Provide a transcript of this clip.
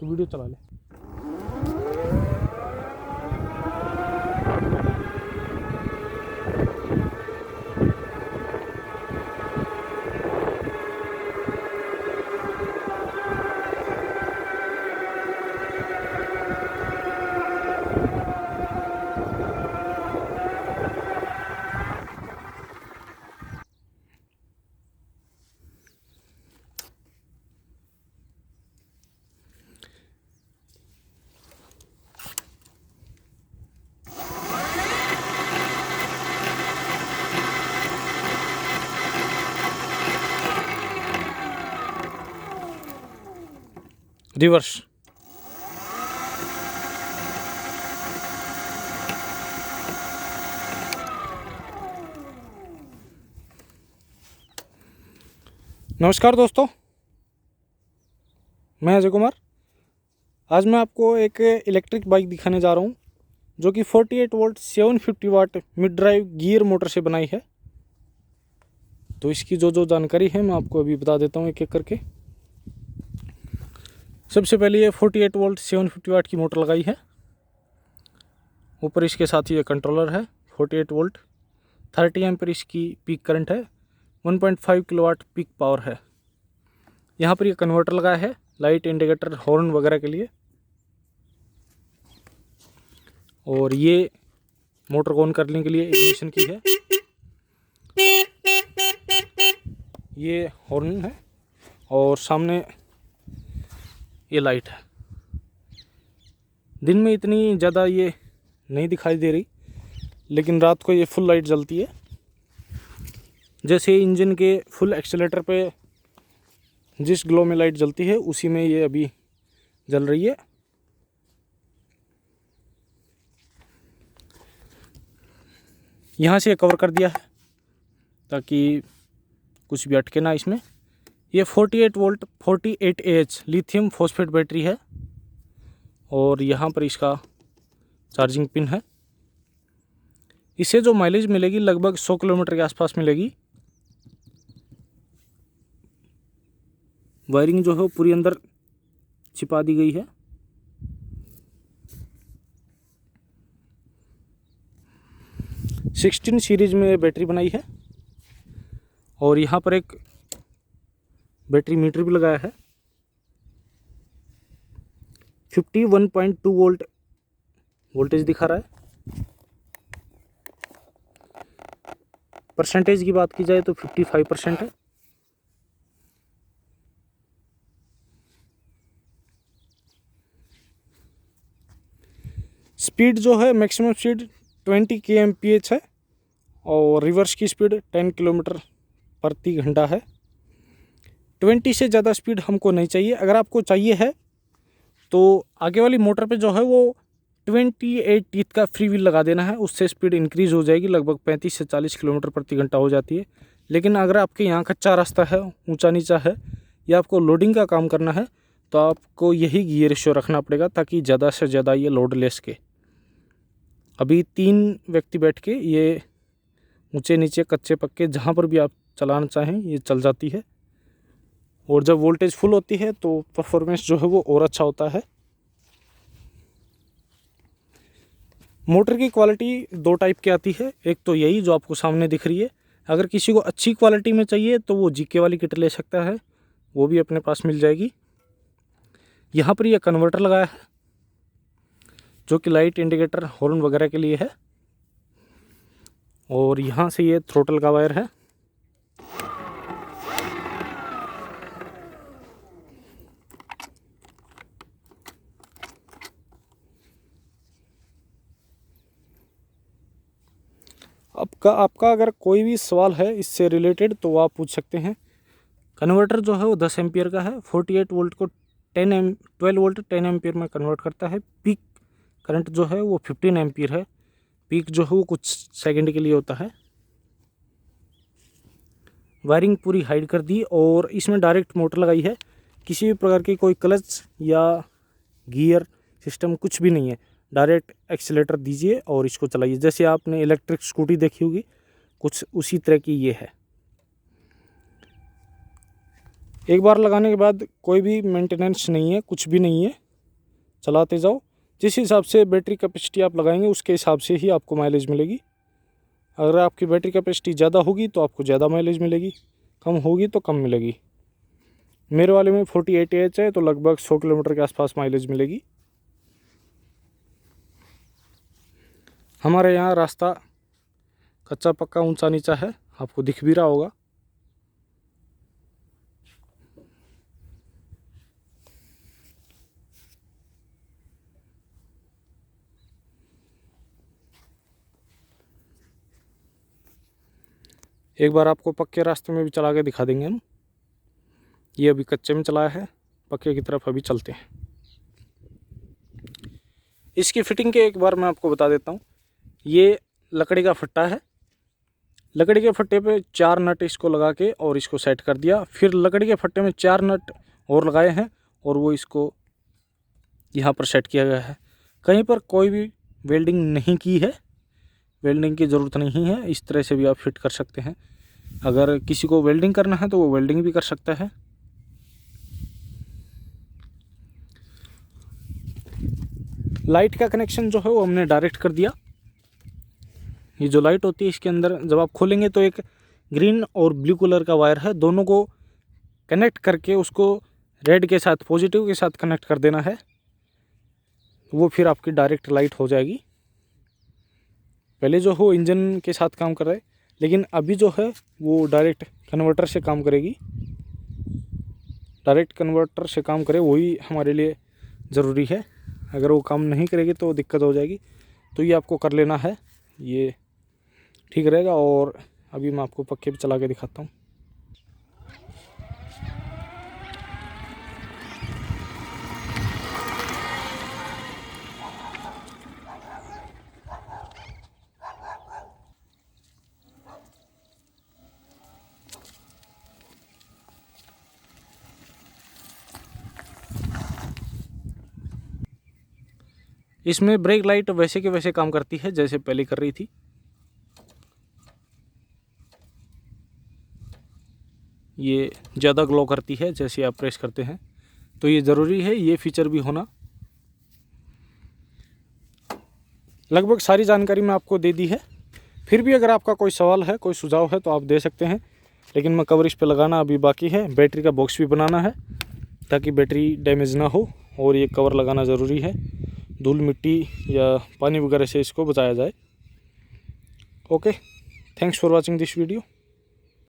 तो वीडियो चला ले। रिवर्स। नमस्कार दोस्तों, मैं अजय कुमार। आज मैं आपको एक इलेक्ट्रिक बाइक दिखाने जा रहा हूँ जो कि 48 वोल्ट 750 वाट मिड ड्राइव गियर मोटर से बनाई है। तो इसकी जो जानकारी है मैं आपको अभी बता देता हूँ एक एक करके। सबसे पहले ये 48 वोल्ट 750 वाट की मोटर लगाई है। ऊपर इसके साथ ये कंट्रोलर है। 48 वोल्ट 30 एम्पीयर इसकी पीक करंट है। 1.5 किलोवाट पीक पावर है। यहाँ पर ये कन्वर्टर लगाया है लाइट इंडिकेटर हॉर्न वगैरह के लिए। और ये मोटर को ऑन करने के लिए इग्निशन की है। ये हॉर्न है और सामने ये लाइट है। दिन में इतनी ज़्यादा ये नहीं दिखाई दे रही, लेकिन रात को ये फुल लाइट जलती है। जैसे इंजन के फुल एक्सीलेटर पे जिस ग्लो में लाइट जलती है उसी में ये अभी जल रही है। यहाँ से कवर कर दिया है ताकि कुछ भी अटके ना इसमें। ये 48 volt 48 AH lithium phosphate battery है और यहाँ पर इसका चार्जिंग पिन है। इससे जो माइलेज मिलेगी लगभग 100 किलोमीटर के आसपास मिलेगी। वायरिंग जो है वो पूरी अंदर छिपा दी गई है। सिक्सटीन सीरीज में बैटरी बनाई है और यहाँ पर एक बैटरी मीटर भी लगाया है। 51.2 वोल्ट वोल्टेज दिखा रहा है। परसेंटेज की बात की जाए तो 55% है। स्पीड जो है मैक्सिमम स्पीड 20 kmph है और रिवर्स की स्पीड 10 किलोमीटर प्रति घंटा है। 20 से ज़्यादा स्पीड हमको नहीं चाहिए। अगर आपको चाहिए है तो आगे वाली मोटर पे जो है वो 28 टीथ का फ्री व्हील लगा देना है। उससे स्पीड इंक्रीज़ हो जाएगी, लगभग 35 से 40 किलोमीटर प्रति घंटा हो जाती है। लेकिन अगर आपके यहाँ कच्चा रास्ता है, ऊंचा नीचा है या आपको लोडिंग का काम करना है तो आपको यही गियर रेशियो रखना पड़ेगा ताकि ज़्यादा से ज़्यादा ये लोड ले सके। अभी 3 व्यक्ति बैठ के ये ऊंचे नीचे कच्चे पक्के जहाँ पर भी आप चलाना चाहें ये चल जाती है। और जब वोल्टेज फुल होती है तो परफॉर्मेंस जो है वो और अच्छा होता है। मोटर की क्वालिटी 2 टाइप की आती है। एक तो यही जो आपको सामने दिख रही है। अगर किसी को अच्छी क्वालिटी में चाहिए तो वो जीके वाली किट ले सकता है, वो भी अपने पास मिल जाएगी। यहाँ पर ये कन्वर्टर लगाया है जो कि लाइट इंडिकेटर हॉर्न वगैरह के लिए है। और यहाँ से ये थ्रोटल का वायर है। आपका अगर कोई भी सवाल है इससे रिलेटेड तो आप पूछ सकते हैं। कन्वर्टर जो है वो 10 एम्पियर का है। 48 वोल्ट को 12 वोल्ट 10 एम्पियर में कन्वर्ट करता है। पीक करंट जो है वो 15 एम्पियर है। पीक जो है वो कुछ सेकंड के लिए होता है। वायरिंग पूरी हाइड कर दी और इसमें डायरेक्ट मोटर लगाई है। किसी भी प्रकार की कोई क्लच या गियर सिस्टम कुछ भी नहीं है। डायरेक्ट एक्सीलेटर दीजिए और इसको चलाइए। जैसे आपने इलेक्ट्रिक स्कूटी देखी होगी, कुछ उसी तरह की ये है। एक बार लगाने के बाद कोई भी मेंटेनेंस नहीं है, कुछ भी नहीं है। चलाते जाओ। जिस हिसाब से बैटरी कैपेसिटी आप लगाएंगे उसके हिसाब से ही आपको माइलेज मिलेगी। अगर आपकी बैटरी कैपेसिटी ज़्यादा होगी तो आपको ज़्यादा माइलेज मिलेगी, कम होगी तो कम मिलेगी। मेरे वाले में 48 एच है तो लगभग 100 किलोमीटर के आसपास माइलेज मिलेगी। हमारे यहाँ रास्ता कच्चा पक्का ऊंचा नीचा है, आपको दिख भी रहा होगा। एक बार आपको पक्के रास्ते में भी चला के दिखा देंगे हम। ये अभी कच्चे में चलाया है, पक्के की तरफ अभी चलते हैं। इसकी फिटिंग के एक बार मैं आपको बता देता हूँ। ये लकड़ी का फट्टा है, लकड़ी के फट्टे पे 4 नट इसको लगा के और इसको सेट कर दिया। फिर लकड़ी के फट्टे में 4 नट और लगाए हैं और वो इसको यहाँ पर सेट किया गया है। कहीं पर कोई भी वेल्डिंग नहीं की है, वेल्डिंग की ज़रूरत नहीं है। इस तरह से भी आप फिट कर सकते हैं। अगर किसी को वेल्डिंग करना है तो वो वेल्डिंग भी कर सकता है। लाइट का कनेक्शन जो है वो हमने डायरेक्ट कर दिया। ये जो लाइट होती है इसके अंदर जब आप खोलेंगे तो एक ग्रीन और ब्लू कलर का वायर है, दोनों को कनेक्ट करके उसको रेड के साथ, पॉजिटिव के साथ कनेक्ट कर देना है। वो फिर आपकी डायरेक्ट लाइट हो जाएगी। पहले जो हो इंजन के साथ काम कर रहा है, लेकिन अभी जो है वो डायरेक्ट कन्वर्टर से काम करेगी। डायरेक्ट कन्वर्टर से काम करे वही हमारे लिए ज़रूरी है। अगर वो काम नहीं करेगी तो दिक्कत हो जाएगी। तो ये आपको कर लेना है, ये ठीक रहेगा। और अभी मैं आपको पक्के पे चला के दिखाता हूँ। इसमें ब्रेक लाइट वैसे के वैसे काम करती है जैसे पहले कर रही थी। ये ज़्यादा ग्लो करती है जैसे आप प्रेस करते हैं, तो ये ज़रूरी है ये फीचर भी होना। लगभग सारी जानकारी मैं आपको दे दी है। फिर भी अगर आपका कोई सवाल है, कोई सुझाव है तो आप दे सकते हैं। लेकिन मैं कवर इस पे लगाना अभी बाकी है। बैटरी का बॉक्स भी बनाना है ताकि बैटरी डैमेज ना हो, और ये कवर लगाना ज़रूरी है। धूल मिट्टी या पानी वगैरह से इसको बचाया जाए। Okay, thanks for watching this video.